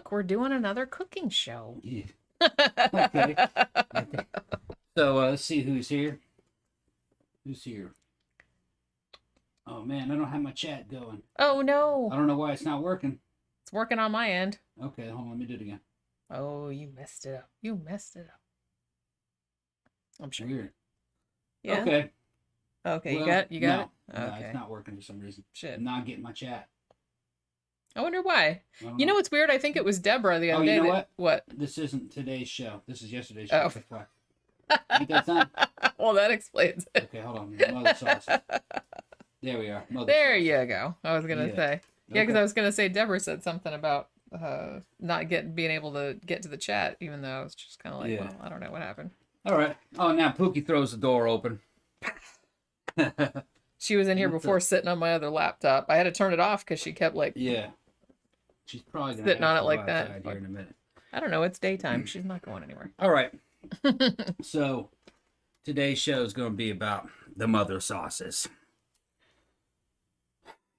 look, we're doing another cooking show. Yeah. Okay. So let's see who's here. Who's here? Oh man, I don't have my chat going. Oh no. I don't know why it's not working. It's working on my end. Okay, hold on, let me do it again. Oh, you messed it up. You messed it up. I'm sure. Weird. Yeah. Okay. Okay, Well, you got it? No, Okay. it's not working for some reason. Shit. I'm not getting my chat. I wonder why. I don't You know what's weird? I think it was Deborah the other day. you know that, what? This isn't today's show. This is yesterday's show. That's why. Ain't that time? Well, that explains it. Okay, hold on. Mother sauce. There we are. Mother There sauce. you go. I was gonna say. Yeah, because Okay. I was gonna say Deborah said something about not being able to get to the chat, even though it's just kind of like, well, I don't know what happened. All right. Oh, now Pookie throws the door open. She was in here before sitting on my other laptop. I had to turn it off because she kept like She's probably gonna sitting on it go like that. outside here in a minute. I don't know. It's daytime. She's not going anywhere. All right. So today's show is going to be about the mother sauces.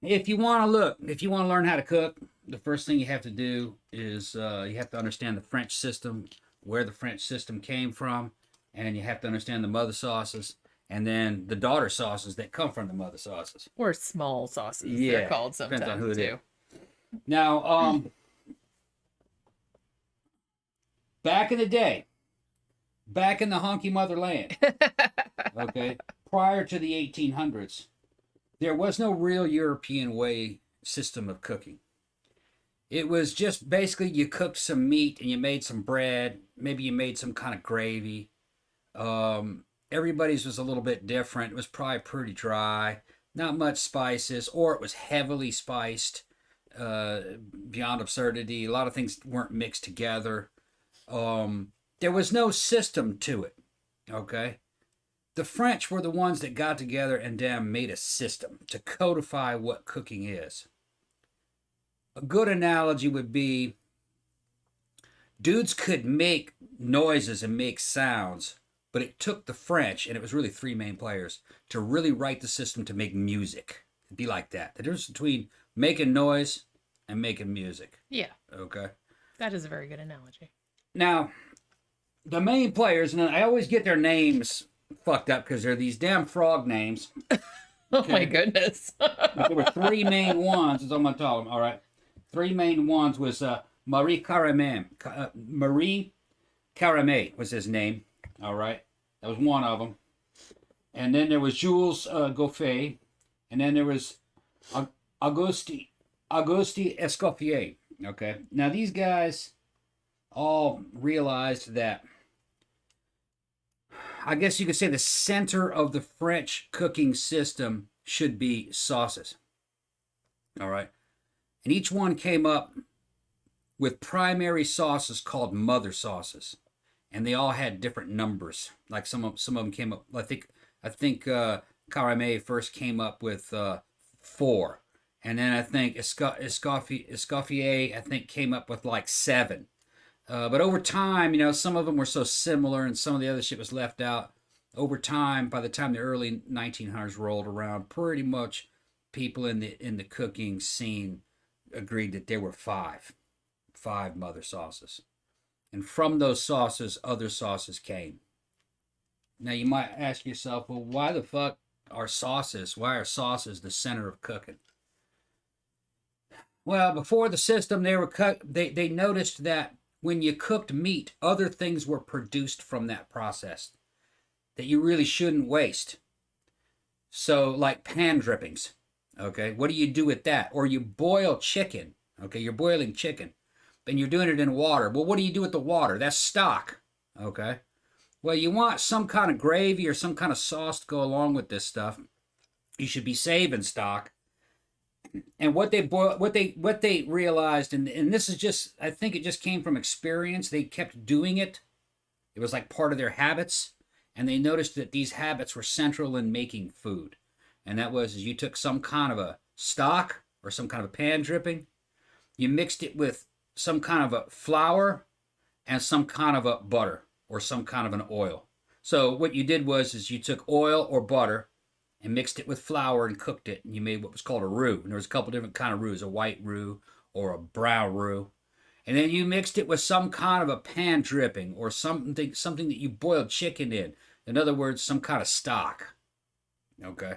If you want to learn how to cook, the first thing you have to do is you have to understand the French system, where the French system came from, and you have to understand the mother sauces, and then the daughter sauces that come from the mother sauces. Or small sauces. Yeah, They're called sometimes depends on who it too. is. Now, back in the day, back in the honky motherland, okay, prior to the 1800s, there was no real European way system of cooking. It was just basically you cooked some meat and you made some bread. Maybe you made some kind of gravy. Everybody's was a little bit different. It was probably pretty dry, not much spices, or it was heavily spiced beyond absurdity. A lot of things weren't mixed together. There was no system to it, okay? The French were the ones that got together and made a system to codify what cooking is. A good analogy would be dudes could make noises and make sounds, but it took the French, and it was really three main players, to really write the system to make music. It'd be like that. The difference between making noise and making music. Yeah. Okay. That is a very good analogy. Now, the main players, and I always get their names fucked up because they're these damn frog names. Oh my goodness. There were three main ones, is what I'm going to tell them, all right? Three main ones was Marie Carême. Marie Carême was his name, all right? That was one of them. And then there was Jules Gouffet. And then there was Auguste Escoffier, okay? Now, these guys all realized that, I guess you could say the center of the French cooking system should be sauces. All right. And each one came up with primary sauces called mother sauces. And they all had different numbers. Like some of them came up, I think Carême first came up with 4. And then I think Escoffier, I think, came up with like 7. But over time, some of them were so similar and some of the other shit was left out. Over time, by the time the early 1900s rolled around, pretty much people in the cooking scene agreed that there were 5 mother sauces. And from those sauces, other sauces came. Now, you might ask yourself, well, why the fuck are sauces the center of cooking? Well, before the system, they noticed that when you cooked meat, other things were produced from that process that you really shouldn't waste. So, like pan drippings, okay? What do you do with that? Or you boil chicken, okay? You're boiling chicken, and you're doing it in water. Well, what do you do with the water? That's stock, okay? Well, you want some kind of gravy or some kind of sauce to go along with this stuff. You should be saving stock. And what they realized, and this is just, I think it just came from experience. They kept doing it. It was like part of their habits. And they noticed that these habits were central in making food. And that was, you took some kind of a stock or some kind of a pan dripping. You mixed it with some kind of a flour and some kind of a butter or some kind of an oil. So what you did was you took oil or butter and mixed it with flour and cooked it, and you made what was called a roux. And there was a couple different kind of roux, a white roux or a brown roux. And then you mixed it with some kind of a pan dripping or something that you boiled chicken in. In other words, some kind of stock. Okay.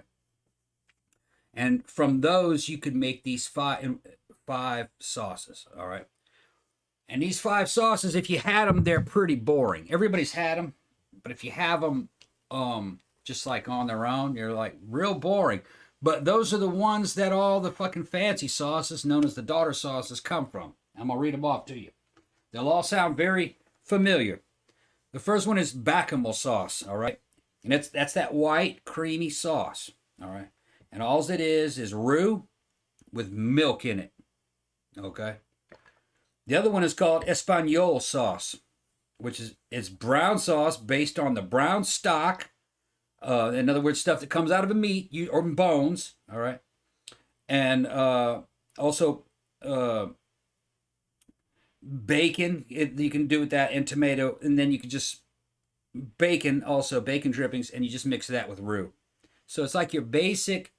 And from those, you could make these five sauces. All right. And these 5 sauces, if you had them, they're pretty boring. Everybody's had them, but if you have them just like on their own, you're like real boring. But those are the ones that all the fucking fancy sauces known as the daughter sauces come from. I'm going to read them off to you. They'll all sound very familiar. The first one is bechamel sauce, all right? And that's that white, creamy sauce, all right? And all it is roux with milk in it, okay? The other one is called espagnole sauce, which is brown sauce based on the brown stock. In other words, stuff that comes out of a meat or bones, all right? And also bacon, you can do with that, and tomato, and then you can just bacon drippings, and you just mix that with roux. So it's like your basic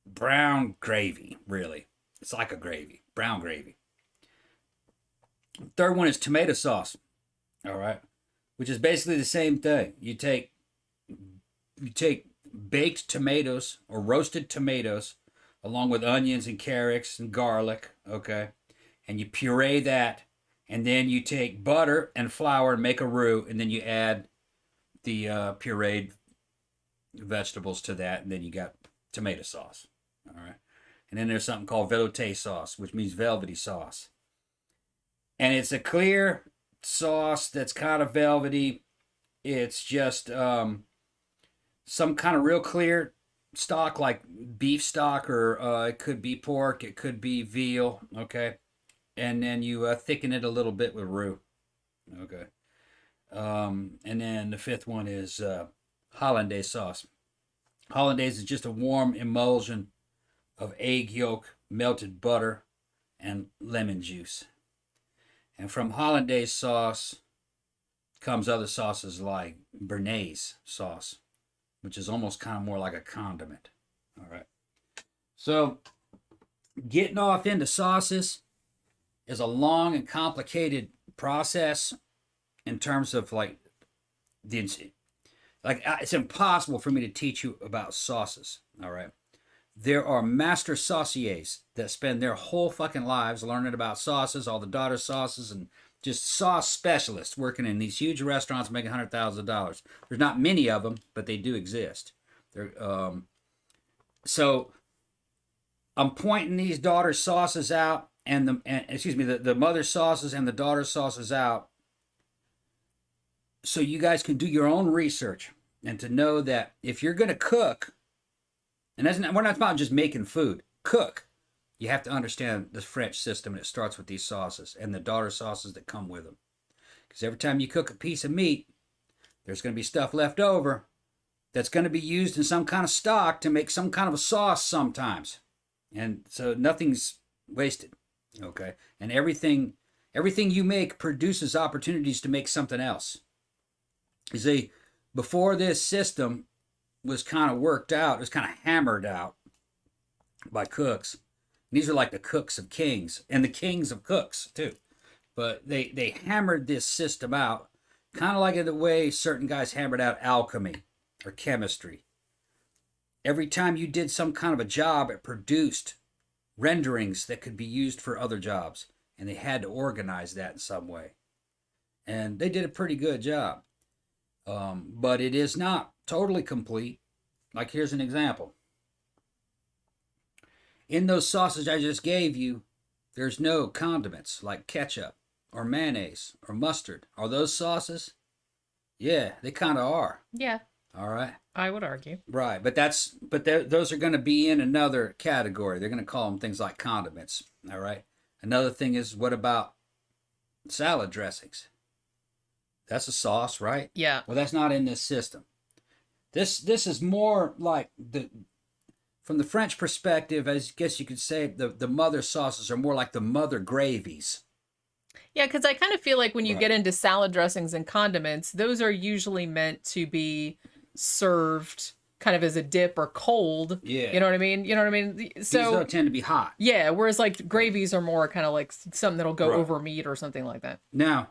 brown gravy, really. It's like a gravy, brown gravy. Third one is tomato sauce, all right, which is basically the same thing. You take baked tomatoes or roasted tomatoes along with onions and carrots and garlic, okay? And you puree that, and then you take butter and flour and make a roux, and then you add the pureed vegetables to that, and then you got tomato sauce, all right? And then there's something called velouté sauce, which means velvety sauce. And it's a clear sauce that's kind of velvety. It's just some kind of real clear stock, like beef stock, or it could be pork, it could be veal, okay? And then you thicken it a little bit with roux, okay? And then the fifth one is hollandaise sauce. Hollandaise is just a warm emulsion of egg yolk, melted butter, and lemon juice. And from hollandaise sauce comes other sauces like béarnaise sauce, which is almost kind of more like a condiment. All right. So getting off into sauces is a long and complicated process in terms of it's impossible for me to teach you about sauces. All right. There are master sauciers that spend their whole fucking lives learning about sauces, all the daughter sauces, and just sauce specialists working in these huge restaurants making $100,000. There's not many of them, but they do exist. So I'm pointing these daughter sauces out, the mother sauces and the daughter sauces out, so you guys can do your own research and to know that if you're going to cook, and we're not about just making food, cook, you have to understand the French system, and it starts with these sauces and the daughter sauces that come with them. Because every time you cook a piece of meat, there's going to be stuff left over that's going to be used in some kind of stock to make some kind of a sauce sometimes. And so nothing's wasted, okay? And everything you make produces opportunities to make something else. You see, before this system was kind of worked out, it was kind of hammered out by cooks. These are like the cooks of kings and the kings of cooks too. But they hammered this system out kind of like in the way certain guys hammered out alchemy or chemistry. Every time you did some kind of a job, it produced renderings that could be used for other jobs. And they had to organize that in some way. And they did a pretty good job. But it is not totally complete. Like, here's an example. In those sauces I just gave you, there's no condiments like ketchup or mayonnaise or mustard. Are those sauces? Yeah, they kind of are. Yeah. All right. I would argue. Right, but those are going to be in another category. They're going to call them things like condiments. All right. Another thing is, what about salad dressings? That's a sauce, right? Yeah. Well, that's not in this system. This is more like from the French perspective, I guess you could say the mother sauces are more like the mother gravies. Yeah, because I kind of feel like when you get into salad dressings and condiments, those are usually meant to be served kind of as a dip or cold. Yeah. You know what I mean? You know what I mean? So these don't tend to be hot. Yeah, whereas like gravies are more kind of like something that'll go Right. over meat or something like that. Now,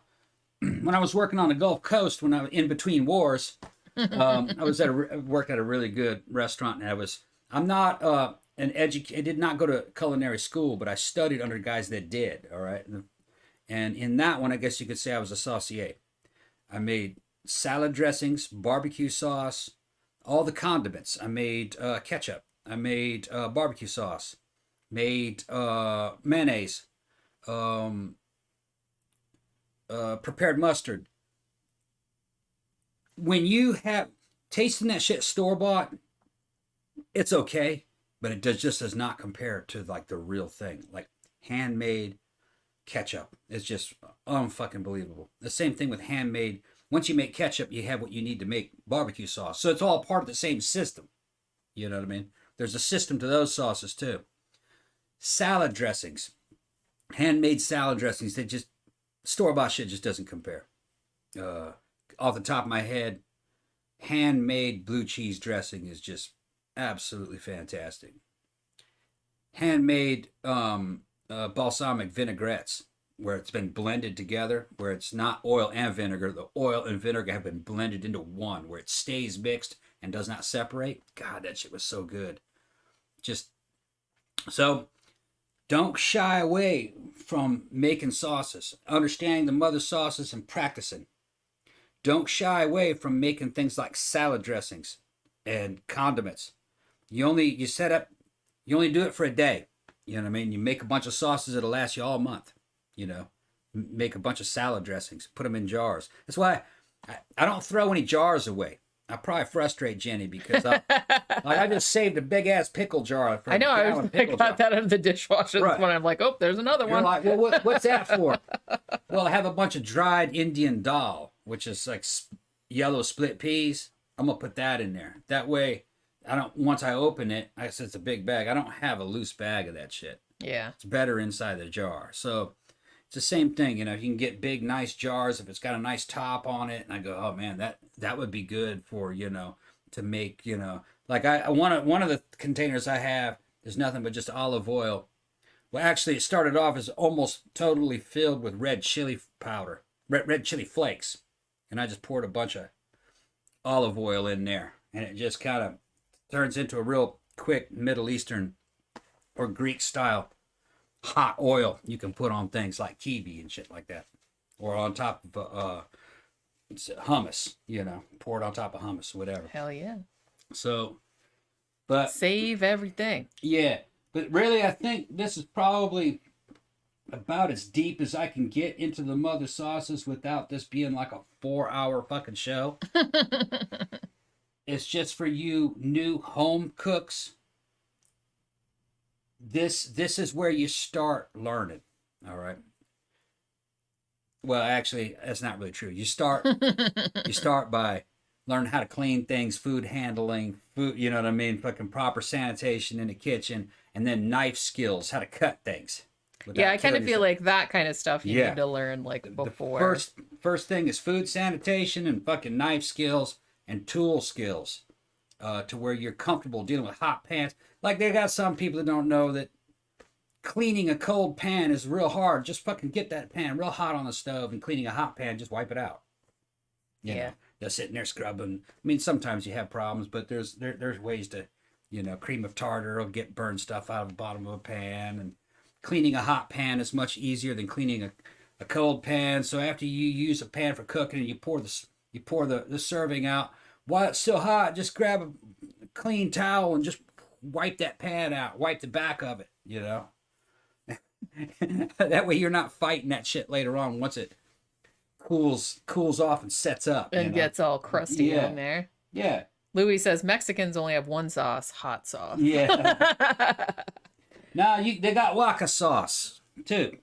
when I was working on the Gulf Coast, when I was in between wars, I worked at a really good restaurant, and I'm not I did not go to culinary school, but I studied under guys that did. All right, and in that one, I guess you could say I was a saucier. I made salad dressings, barbecue sauce, all the condiments. I made ketchup. I made barbecue sauce. Made mayonnaise. Prepared mustard. When you have tasting that shit store bought, it's okay, but it does not compare to like the real thing. Like handmade ketchup is just unfucking believable. The same thing with handmade. Once you make ketchup, you have what you need to make barbecue sauce. So it's all part of the same system. You know what I mean? There's a system to those sauces too. Salad dressings, handmade salad dressings. They just store-bought shit just doesn't compare. Off the top of my head, handmade blue cheese dressing is just absolutely fantastic. Handmade balsamic vinaigrettes, where it's been blended together, where it's not oil and vinegar. The oil and vinegar have been blended into one, where it stays mixed and does not separate. God, that shit was so good. So don't shy away from making sauces, understanding the mother sauces and practicing. Don't shy away from making things like salad dressings and condiments. You only do it for a day. You know what I mean? You make a bunch of sauces that'll last you all month. You know, make a bunch of salad dressings, put them in jars. That's why I don't throw any jars away. I probably frustrate Jenny because I just saved a big ass pickle jar. I know. I got that out of the dishwasher when I'm like, oh, there's another one. You're like, well, what's that for? Well, I have a bunch of dried Indian dal, which is like yellow split peas. I'm gonna put that in there. That way, once I open it, I said it's a big bag. I don't have a loose bag of that shit. Yeah. It's better inside the jar. So it's the same thing, you know. You can get big, nice jars if it's got a nice top on it. And I go, oh man, that would be good for, you know, to make, you know, like one of the containers I have. There's nothing but just olive oil. Well, actually, it started off as almost totally filled with red chili powder, red chili flakes, and I just poured a bunch of olive oil in there, and it just kind of turns into a real quick Middle Eastern or Greek style hot oil you can put on things like kiwi and shit like that, or on top of hummus, you know, pour it on top of hummus, whatever. Hell yeah. So, but save everything. Yeah, but really, I think this is probably about as deep as I can get into the mother sauces without this being like a 4-hour fucking show. It's just for you new home cooks. This is where you start learning. All right. Well, actually, that's not really true. You start by learning how to clean things, food handling, you know what I mean, fucking proper sanitation in the kitchen, and then knife skills, how to cut things. Yeah, I kind of feel like that kind of stuff you need to learn like before. The first thing is food sanitation and fucking knife skills and tool skills, to where you're comfortable dealing with hot pans. Like they got some people that don't know that cleaning a cold pan is real hard. Just fucking get that pan real hot on the stove, and cleaning a hot pan, just wipe it out. You know, they're sitting there scrubbing. I mean, sometimes you have problems, but there's ways to, you know, cream of tartar will get burned stuff out of the bottom of a pan, and cleaning a hot pan is much easier than cleaning a cold pan. So after you use a pan for cooking and you pour the serving out, while it's still hot, just grab a clean towel and just wipe that pan out. Wipe the back of it, you know. That way you're not fighting that shit later on once it cools off and sets up. And gets all crusty in there. Yeah. Louis says Mexicans only have one sauce, hot sauce. Yeah. Now they got waka sauce too.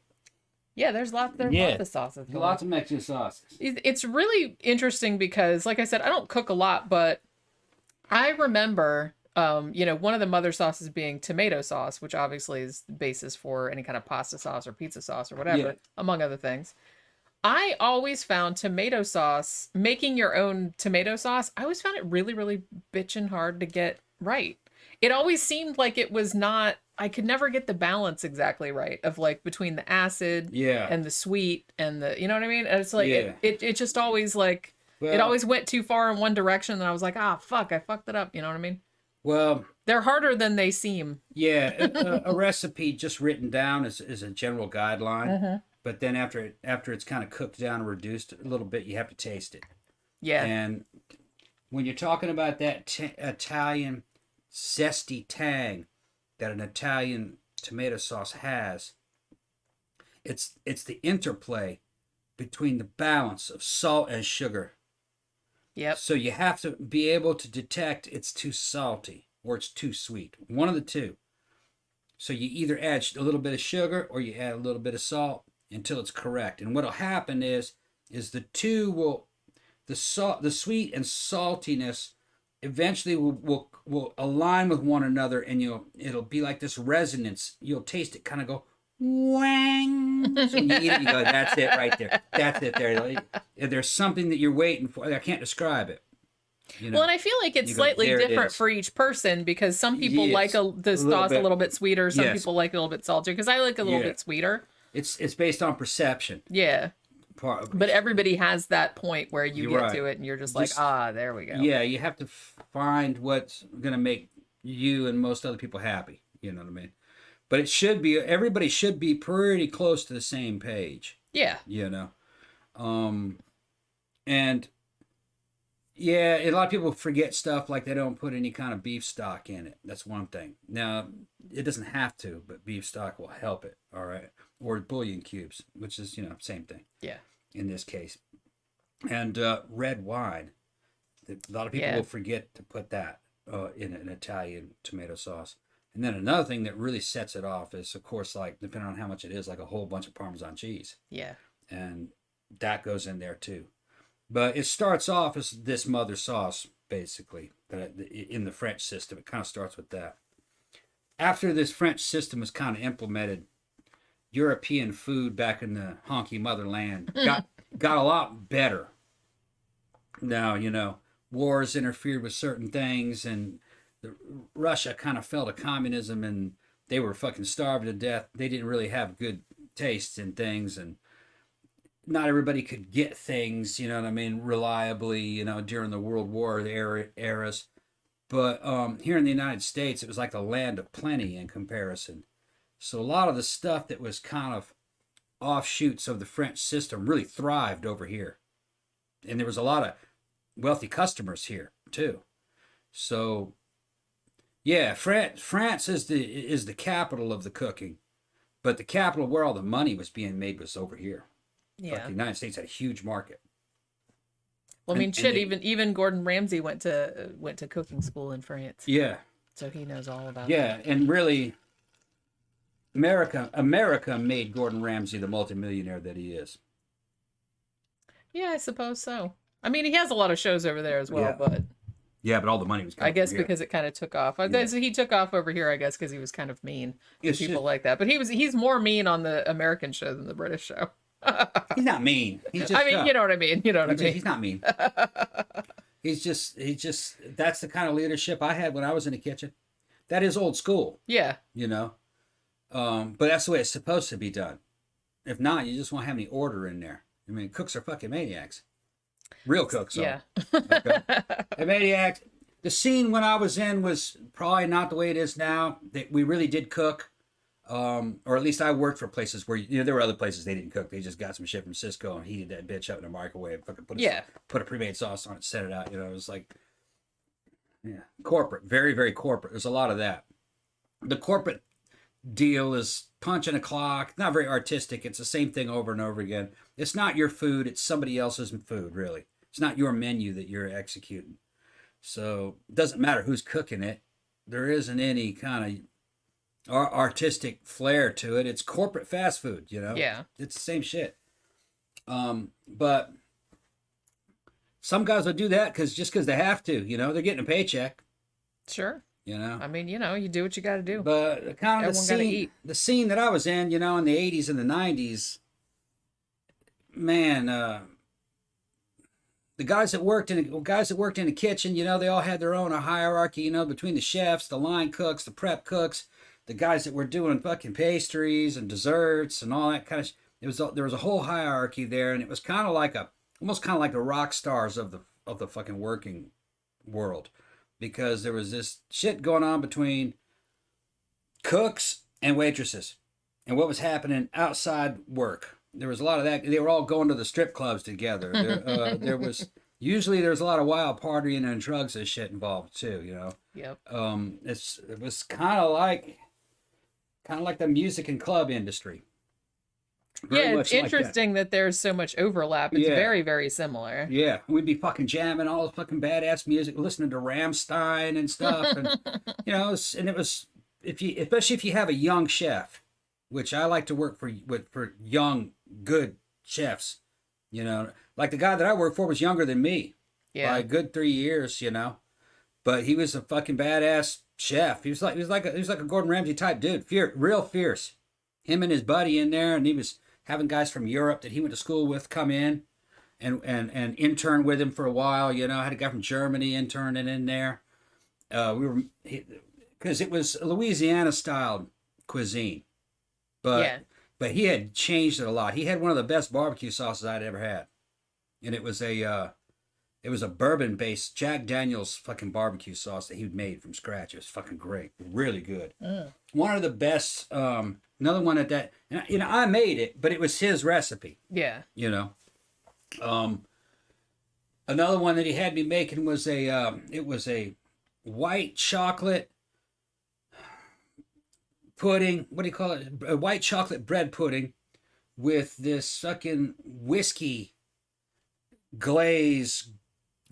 Yeah, there's lots of sauces. Lots of Mexican sauces. It's really interesting because, like I said, I don't cook a lot, but I remember, you know, one of the mother sauces being tomato sauce, which obviously is the basis for any kind of pasta sauce or pizza sauce or whatever, among other things. I always found tomato sauce, making your own tomato sauce, I always found it really, really bitchin' hard to get right. It always seemed like it was not, I could never get the balance exactly right of like between the acid Yeah. and the sweet and the, you know what I mean? And it's like, Yeah. it just always like, it Well, always went too far in one direction. And I was like, ah, fuck, I fucked it up. You know what I mean? well, They're harder than they seem. yeah. A recipe just written down is a general guideline, but then after it's kind of cooked down and reduced a little bit, you have to taste it. Yeah. And when you're talking about that Italian zesty tang that an Italian tomato sauce has, it's the interplay between the balance of salt and sugar. Yep. So you have to be able to detect it's too salty or it's too sweet. One of the two. So you either add a little bit of sugar or you add a little bit of salt until it's correct. And what'll happen is the two will, the sweet and saltiness eventually will align with one another, and it'll be like this resonance. You'll taste it kind of go wang. So when you eat it, you go, that's it right there. That's it there. If there's something that you're waiting for, I can't describe it. You know? Well, and I feel like it's slightly different for each person because some people like the sauce a little bit sweeter. Some people like it a little bit saltier because I like it a little bit sweeter. It's based on perception. Yeah. But everybody has that point where you get to it and you're just like, there we go. Yeah, you have to find what's going to make you and most other people happy. You know what I mean? But it should be, everybody should be pretty close to the same page. Yeah. You know? And yeah, a lot of people forget stuff like they don't put any kind of beef stock in it. That's one thing. Now, it doesn't have to, but beef stock will help it. All right. Or bouillon cubes, which is, same thing. Yeah. In this case. And red wine. A lot of people will forget to put that in an Italian tomato sauce. And then another thing that really sets it off is, of course, like, depending on how much it is, like a whole bunch of Parmesan cheese. Yeah. And that goes in there too. But it starts off as this mother sauce, basically, in the French system. It kind of starts with that. After this French system was kind of implemented, European food back in the honky motherland got a lot better. Now, wars interfered with certain things, and Russia kind of fell to communism, and they were fucking starved to death. They didn't really have good tastes in things, and not everybody could get things, you know what I mean, reliably, during the World War eras. But here in the United States, it was like the land of plenty in comparison. So a lot of the stuff that was kind of offshoots of the French system really thrived over here. And there was a lot of wealthy customers here, too. So, yeah, France is the capital of the cooking. But the capital where all the money was being made was over here. Yeah. But the United States had a huge market. Well, I mean, even Gordon Ramsay went to cooking school in France. Yeah. So he knows all about it. Yeah, and really, America made Gordon Ramsay the multimillionaire that he is. Yeah, I suppose so. I mean, he has a lot of shows over there as well, but all the money was coming I guess from here. because it kind of took off. So he took off over here, I guess, because he was kind of mean to people like that. But he's more mean on the American show than the British show. He's not mean. He's just I mean, tough. you know what I mean. He's not mean. He's just that's the kind of leadership I had when I was in the kitchen. That is old school. Yeah. But that's the way it's supposed to be done. If not, you just won't have any order in there. I mean, cooks are fucking maniacs. Real cooks. Yeah. Okay. And maniacs. The scene when I was in was probably not the way it is now. We really did cook. Or at least I worked for places where there were other places they didn't cook. They just got some shit from Cisco and heated that bitch up in a microwave. Fucking put a pre-made sauce on it, set it out. It was like, corporate, very very corporate. There's a lot of that. The corporate deal is punching a clock. Not very artistic. It's the same thing over and over again. It's not your food. It's somebody else's food. Really, it's not your menu that you're executing. So it doesn't matter who's cooking it. There isn't any kind of artistic flair to it. It's corporate fast food, Yeah. It's the same shit. But some guys will do that because they have to, they're getting a paycheck. Sure. I mean, you do what you got to do. But kind of the scene man, the guys that worked in the kitchen, they all had their own hierarchy, between the chefs, the line cooks, the prep cooks, the guys that were doing fucking pastries and desserts and all that kind of. There was a whole hierarchy there, and it was kind of like almost kind of like the rock stars of the fucking working world, because there was this shit going on between cooks and waitresses, and what was happening outside work. There was a lot of that. They were all going to the strip clubs together. There was usually there's a lot of wild partying and drugs and shit involved too. Yep. It was kind of like the music and club industry. Very it's interesting that there's so much overlap. It's very, very similar. Yeah, we'd be fucking jamming all the fucking badass music, listening to Rammstein and stuff, and it was especially if you have a young chef, which I like to work for young good chefs. Like the guy that I worked for was younger than me by a good 3 years. But he was a fucking badass chef. He was like a Gordon Ramsay type dude, real fierce. Him and his buddy in there, and he was having guys from Europe that he went to school with come in and intern with him for a while. I had a guy from Germany interning in there. Because it was Louisiana style cuisine, but he had changed it a lot. He had one of the best barbecue sauces I'd ever had, and it was a bourbon based Jack Daniel's fucking barbecue sauce that he made from scratch. It was fucking great, really good. One of the best. Another one at that, I made it, but it was his recipe. Yeah. Another one that he had me making was it was a white chocolate pudding. What do you call it? A white chocolate bread pudding with this fucking whiskey glaze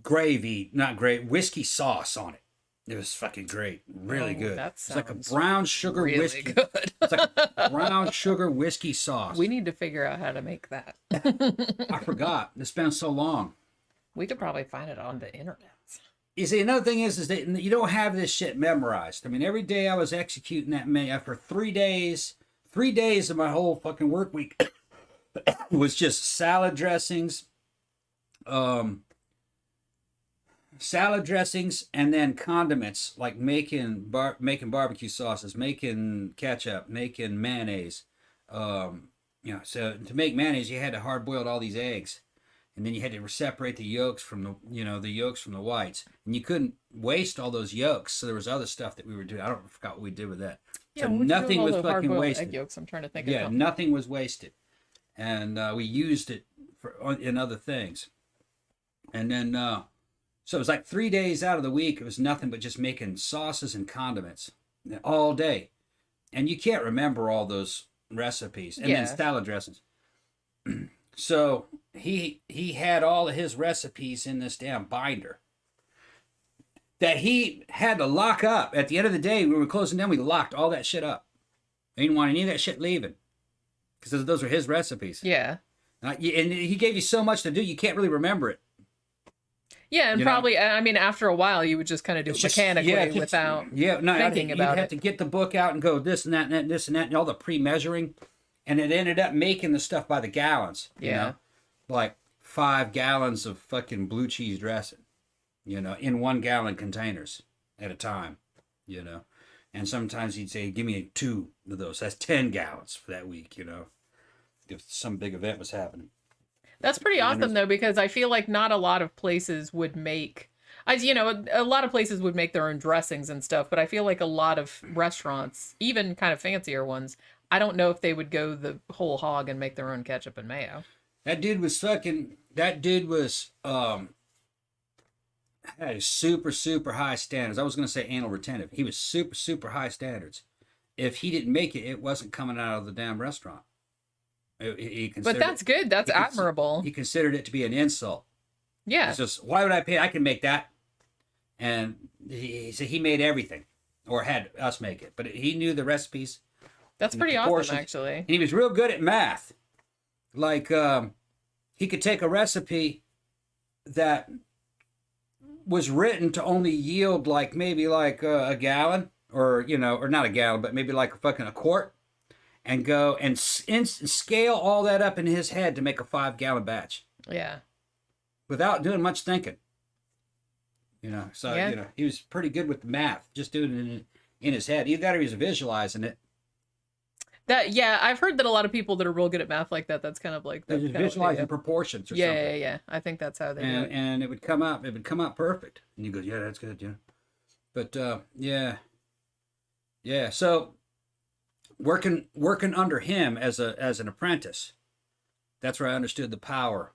whiskey sauce on it. It was fucking great. Really good. It's like a brown sugar really whiskey. Good. It's like a brown sugar whiskey sauce. We need to figure out how to make that. I forgot. It's been so long. We could probably find it on the internet. You see, another thing is that you don't have this shit memorized. I mean, every day I was executing that menu. After 3 days of my whole fucking work week was just salad dressings, and then condiments, like making barbecue sauces, making ketchup, making mayonnaise. So to make mayonnaise, you had to hard boil all these eggs, and then you had to separate the yolks from the whites, and you couldn't waste all those yolks. So there was other stuff that we were doing. I forgot what we did with that. Yeah, so nothing was fucking wasted. Egg yolks, I'm trying to think. Yeah, nothing was wasted, and we used it in other things, and then. So it was like 3 days out of the week, it was nothing but just making sauces and condiments all day. And you can't remember all those recipes. And then salad dressings. So he had all of his recipes in this damn binder that he had to lock up. At the end of the day, when we were closing down, we locked all that shit up. I didn't want any of that shit leaving, because those were his recipes. Yeah. And he gave you so much to do, you can't really remember it. Yeah, and probably, I mean, after a while, you would just kind of do it mechanically without thinking about it. You'd have to get the book out and go this and that and this and that and all the pre-measuring. And it ended up making the stuff by the gallons. Like 5 gallons of fucking blue cheese dressing, in 1 gallon containers at a time, And sometimes he'd say, give me 2 of those. That's 10 gallons for that week, if some big event was happening. That's pretty awesome, though, because I feel like not a lot of places would make, a lot of places would make their own dressings and stuff, but I feel like a lot of restaurants, even kind of fancier ones, I don't know if they would go the whole hog and make their own ketchup and mayo. That dude was had super, super high standards. I was going to say anal retentive. He was super, super high standards. If he didn't make it, it wasn't coming out of the damn restaurant. But that's good. That's admirable. He considered it to be an insult. Yeah. It's just, why would I pay? I can make that. And he said he made everything, or had us make it. But he knew the recipes. That's pretty awesome, actually. And he was real good at math. Like, he could take a recipe that was written to only yield maybe a gallon, or not a gallon, but maybe like a quart. and go and scale all that up in his head to make a 5-gallon batch. Yeah. Without doing much thinking. So, Yeah. he was pretty good with the math, just doing it in his head. Either that or he was visualizing it. I've heard that a lot of people that are real good at math like that, that's kind of like... They're just visualizing proportions or something. Yeah. I think that's how they do it. And it would come out perfect. And you go, yeah, that's good, yeah. But, yeah. Yeah, so working under him as an apprentice, that's where I understood the power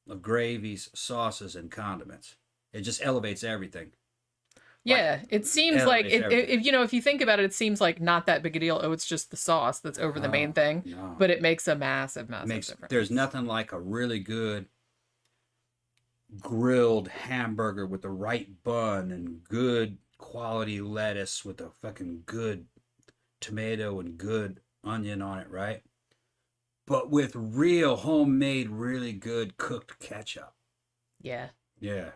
of gravies, sauces, and condiments. It just elevates everything. Yeah, it seems like if you think about it, it seems like not that big a deal. Oh, it's just the sauce that's over the main thing, no. But it makes a massive difference. There's nothing like a really good grilled hamburger with the right bun and good quality lettuce with a fucking good tomato and good onion on it, right? But with real homemade, really good cooked ketchup. Yeah. Yeah.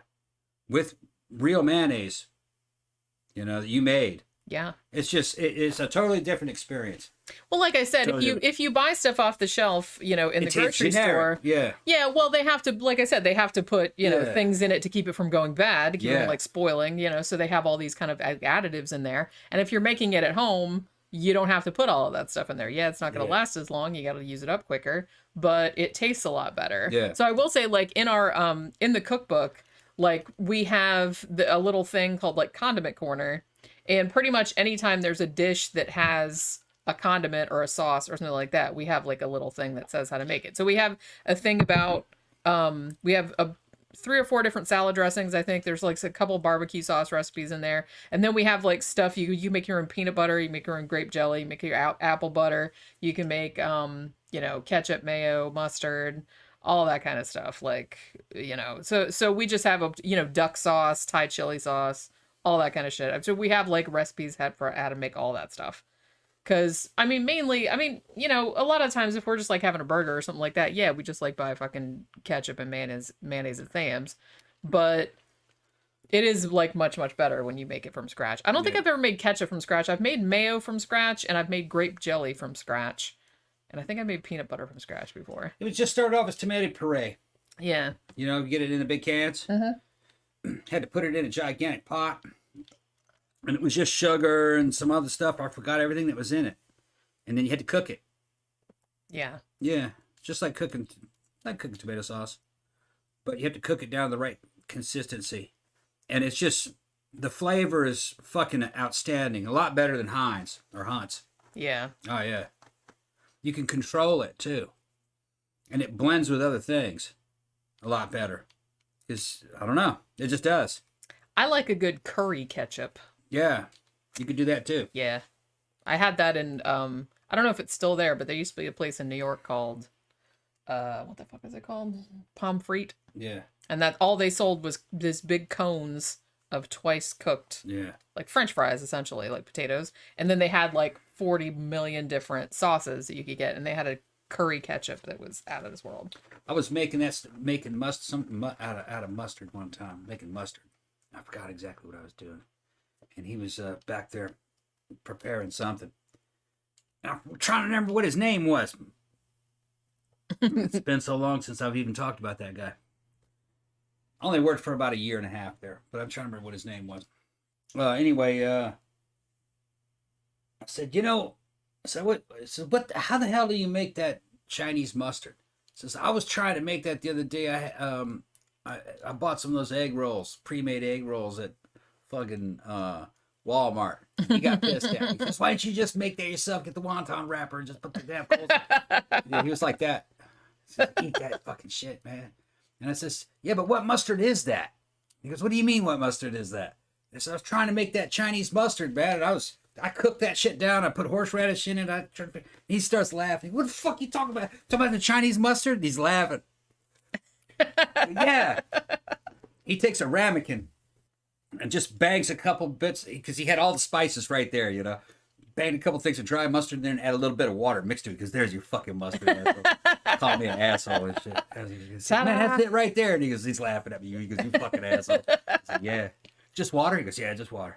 With real mayonnaise. That you made. Yeah. It's just it's a totally different experience. Well, like I said, if you buy stuff off the shelf, in the grocery store, yeah, well, they have to, like I said, they have to put things in it to keep it from going bad, to keep it from, like spoiling, so they have all these kind of additives in there. And if you're making it at home, you don't have to put all of that stuff in there. Yeah, it's not going to last as long. You got to use it up quicker, but it tastes a lot better. Yeah. So I will say, like in our in the cookbook, like we have a little thing called like condiment corner, and pretty much anytime there's a dish that has a condiment or a sauce or something like that, we have like a little thing that says how to make it. So we have a thing about we have 3 or 4 different salad dressings. I think there's like a couple barbecue sauce recipes in there, and then we have like stuff you make your own peanut butter, you make your own grape jelly, you make your apple butter, you can make ketchup, mayo, mustard, all that kind of stuff. Like, so we just have duck sauce, Thai chili sauce, all that kind of shit. So we have like recipes for how to make all that stuff. Cause mainly, a lot of times if we're just like having a burger or something like that, yeah, we just like buy fucking ketchup and mayonnaise at Sam's. But it is like much, much better when you make it from scratch. I don't think I've ever made ketchup from scratch. I've made mayo from scratch, and I've made grape jelly from scratch. And I think I made peanut butter from scratch before. It was just started off as tomato puree. Yeah. You get it in the big cans. Mm-hmm. Had to put it in a gigantic pot. And it was just sugar and some other stuff. I forgot everything that was in it. And then you had to cook it. Yeah. Yeah. Just like cooking tomato sauce. But you have to cook it down to the right consistency. And it's just, the flavor is fucking outstanding. A lot better than Heinz or Hunt's. Yeah. Oh, yeah. You can control it, too. And it blends with other things a lot better. Because, I don't know, it just does. I like a good curry ketchup. Yeah, you could do that, too. Yeah. I had that in, I don't know if it's still there, but there used to be a place in New York called, what the fuck is it called? Pomfret. Yeah. And that all they sold was this big cones of twice cooked, like French fries, essentially, like potatoes. And then they had like 40 million different sauces that you could get, and they had a curry ketchup that was out of this world. I was making something out of mustard one time, making mustard. I forgot exactly what I was doing, and he was back there preparing something. And I'm trying to remember what his name was. It's been so long since I've even talked about that guy. I only worked for about 1.5 years there, but I'm trying to remember what his name was. Anyway, I said, how the hell do you make that Chinese mustard? Says, I was trying to make that the other day. I bought some of those egg rolls, pre-made egg rolls at fucking Walmart. He got pissed at me. He says, why don't you just make that yourself? Get the wonton wrapper and just put the damn coals in. He was like that. He says, eat that fucking shit, man. And I says, yeah, but what mustard is that? He goes, what do you mean what mustard is that? I said, I was trying to make that Chinese mustard, man. And I cooked that shit down. I put horseradish in it. He starts laughing. What the fuck you talking about? Talking about the Chinese mustard? And he's laughing. Yeah. He takes a ramekin and just bangs a couple bits, because he had all the spices right there, Banged a couple things of dry mustard in there and add a little bit of water mixed to it, because there's your fucking mustard. Call me an asshole and shit. Man, that's it right there. And he's laughing at me. He goes, you fucking asshole. I said, yeah. Just water? He goes, yeah, just water.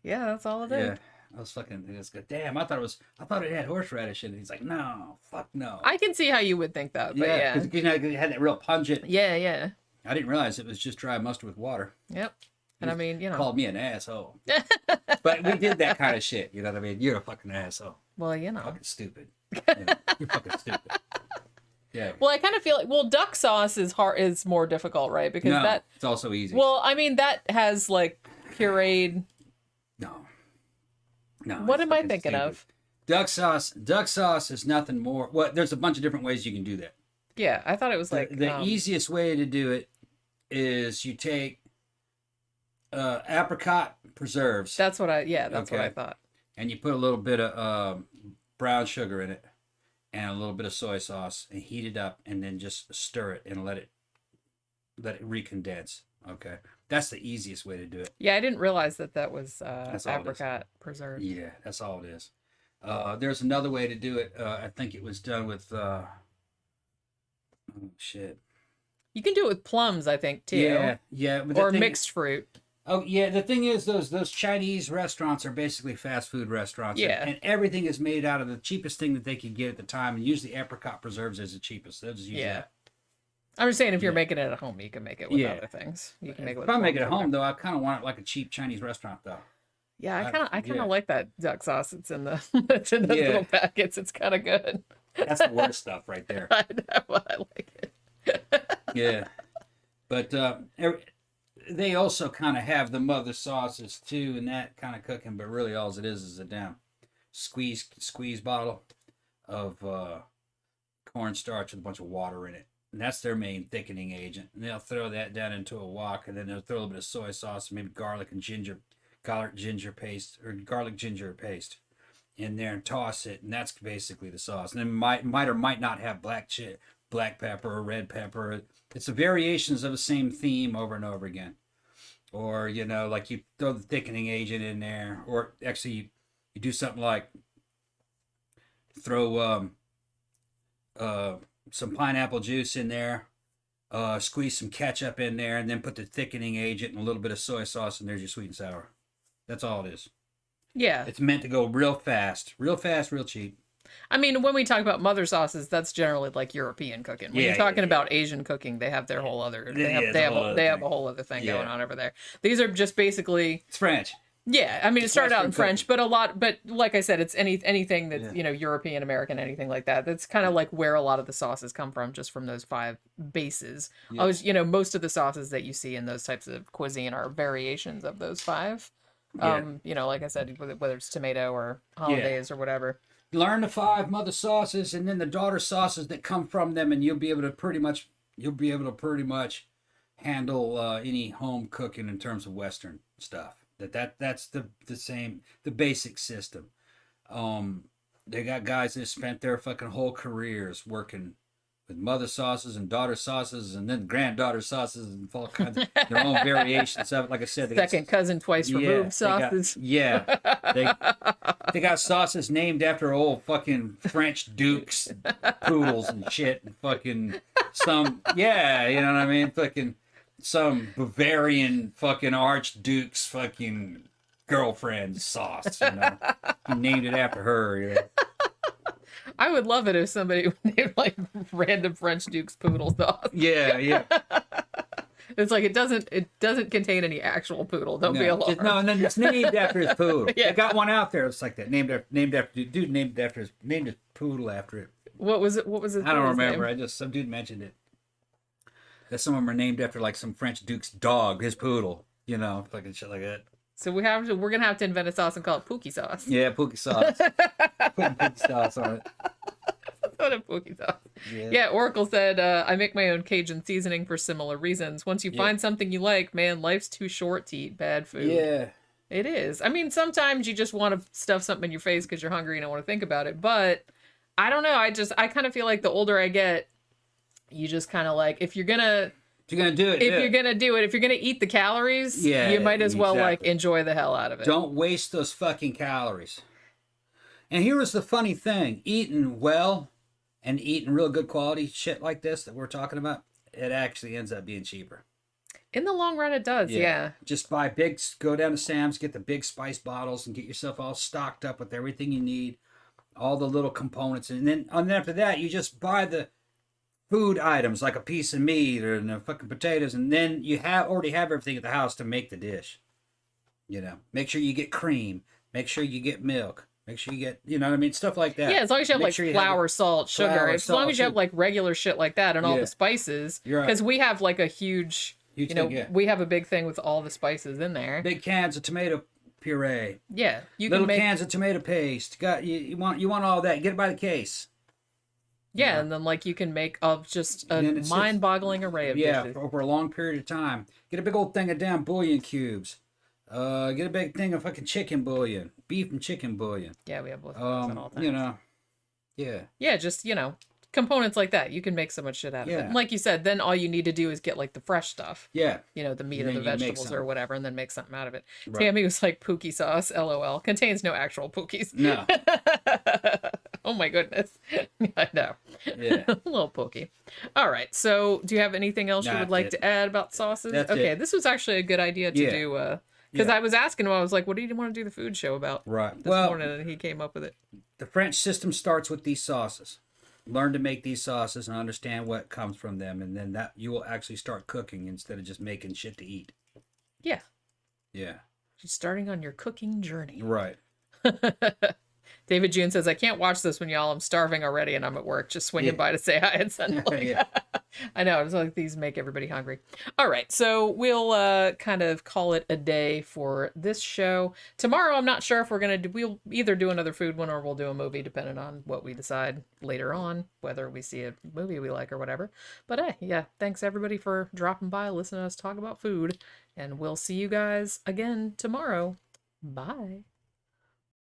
Yeah, that's all it is. I was fucking. It was good. Damn, I thought it had horseradish in it. He's like, no, fuck no. I can see how you would think that, but yeah. Because you know, it had that real pungent. Yeah. I didn't realize it was just dry mustard with water. Yep. And I mean, you know. Called me an asshole. But we did that kind of shit. You know what I mean? You're a fucking asshole. Well, you know. Fucking stupid. Yeah, you're fucking stupid. Yeah. Well, I kind of feel like, duck sauce is more difficult, right? Because it's also easy. Well, I mean, that has like pureed. No. What am I thinking of? Duck sauce is nothing more. Well, there's a bunch of different ways you can do that. Yeah, I thought it was like the easiest way to do it is you take apricot preserves. That's what I thought. And you put a little bit of brown sugar in it and a little bit of soy sauce and heat it up and then just stir it and let it recondense. Okay. That's the easiest way to do it. Yeah, I didn't realize that was apricot preserve. Yeah, that's all it is. There's another way to do it. I think it was done with shit. You can do it with plums, I think, too. Yeah. Or mixed fruit. Oh, yeah. The thing is, those Chinese restaurants are basically fast food restaurants. Yeah. And everything is made out of the cheapest thing that they could get at the time. And usually apricot preserves is the cheapest. They'll just use that. I'm just saying, if you're making it at home, you can make it with other things. You can make it with if I make it at home, though, I kind of want it like a cheap Chinese restaurant, though. Yeah, I kind of like that duck sauce. It's in the little packets. It's kind of good. That's the worst stuff right there. I know, I like it. Yeah, but they also kind of have the mother sauces too, and that kind of cooking. But really, all it is a damn squeeze bottle of cornstarch with a bunch of water in it. And that's their main thickening agent. And they'll throw that down into a wok, and then they'll throw a little bit of soy sauce, maybe garlic ginger paste in there and toss it. And that's basically the sauce. And then might or might not have black pepper or red pepper. It's the variations of the same theme over and over again. Or, you know, like you throw the thickening agent in there, or actually you do something like throw some pineapple juice in there, squeeze some ketchup in there, and then put the thickening agent and a little bit of soy sauce, and there's your sweet and sour. That's all it is. Yeah. It's meant to go real fast, real cheap. I mean, when we talk about mother sauces, that's generally like European cooking. When you're talking about Asian cooking, they have their whole other. They have a whole other thing going on over there. These are just basically. It's French. Yeah, I mean, it started out in French, but like I said, it's anything that's European, American, anything like that. That's kind of like where a lot of the sauces come from, just from those 5 bases. Yeah. Most of the sauces that you see in those types of cuisine are variations of those 5. Like I said, whether it's tomato or hollandaise or whatever. Learn the 5 mother sauces and then the daughter sauces that come from them, and you'll be able to pretty much handle any home cooking in terms of Western stuff. That's the same, the basic system. They got guys that spent their fucking whole careers working with mother sauces and daughter sauces and then granddaughter sauces and all kinds of their own variations of it. Like I said, second cousin twice removed sauces. They got sauces named after old fucking French dukes, poodles and shit, and fucking some you know what I mean? Fucking some Bavarian fucking archduke's fucking girlfriend sauce, you know. He named it after her, you know. I would love it if somebody named like random French Duke's poodle sauce. Yeah. It's like it doesn't contain any actual poodle. Don't be alarmed. No, and then it's named after his poodle. They got one out there. It's like that. Named after dude named his poodle after it. What was it? I don't remember. Some dude mentioned it. That some of them are named after like some French Duke's dog, his poodle. You know, fucking shit like that. So we're gonna have to invent a sauce and call it Pookie sauce. Yeah, Pookie sauce. Putting Pookie sauce on it. What a Pookie sauce. Yeah, Oracle said, I make my own Cajun seasoning for similar reasons. Once you find something you like, man, life's too short to eat bad food. Yeah. It is. I mean, sometimes you just want to stuff something in your face because you're hungry and don't want to think about it. But I don't know. I kind of feel like the older I get, you just kind of like, if you're gonna do it, if you're gonna eat the calories, you might as well like enjoy the hell out of it. Don't waste those fucking calories. And here was the funny thing: eating well and eating real good quality shit like this that we're talking about, it actually ends up being cheaper. In the long run, it does. Yeah. Just buy go down to Sam's, get the big spice bottles, and get yourself all stocked up with everything you need, all the little components, and then after that, you just buy the food items like a piece of meat or the fucking potatoes, and then you already have everything at the house to make the dish. You know, make sure you get cream, make sure you get milk, make sure you get, you know what I mean, stuff like that. Yeah, as long as you have flour, salt, sugar, as long as you have like regular shit like that and all the spices, because we have like a huge we have a big thing with all the spices in there. Big cans of tomato puree. Yeah, little cans of tomato paste. You want all that. Get it by the case. Yeah, and then like you can make just a mind-boggling array of dishes. Yeah, over a long period of time. Get a big old thing of damn bouillon cubes. Get a big thing of fucking chicken bouillon, beef and chicken bouillon. Yeah, we have both of those at all times. You know, yeah. Yeah, just components like that. You can make so much shit out of it. And like you said, then all you need to do is get like the fresh stuff. Yeah. The meat or the vegetables or whatever, and then make something out of it. Right. Tammy was like, pookie sauce, LOL. Contains no actual pookies. No. Oh my goodness. I know. Yeah. A little pokey. All right. So do you have anything else you would like to add about sauces? That's okay. it. This was actually a good idea to do, because I was asking him, I was like, what do you want to do the food show about? Right. This morning, and he came up with it. The French system starts with these sauces. Learn to make these sauces and understand what comes from them, and then that you will actually start cooking instead of just making shit to eat. Yeah. Yeah. Just starting on your cooking journey. Right. David June says, I can't watch this when y'all, I'm starving already and I'm at work, just swinging by to say hi and send I know, it's like these make everybody hungry. All right, so we'll kind of call it a day for this show. Tomorrow, I'm not sure if we'll either do another food one or we'll do a movie, depending on what we decide later on, whether we see a movie we like or whatever. But yeah, thanks everybody for dropping by, listening to us talk about food, and we'll see you guys again tomorrow. Bye.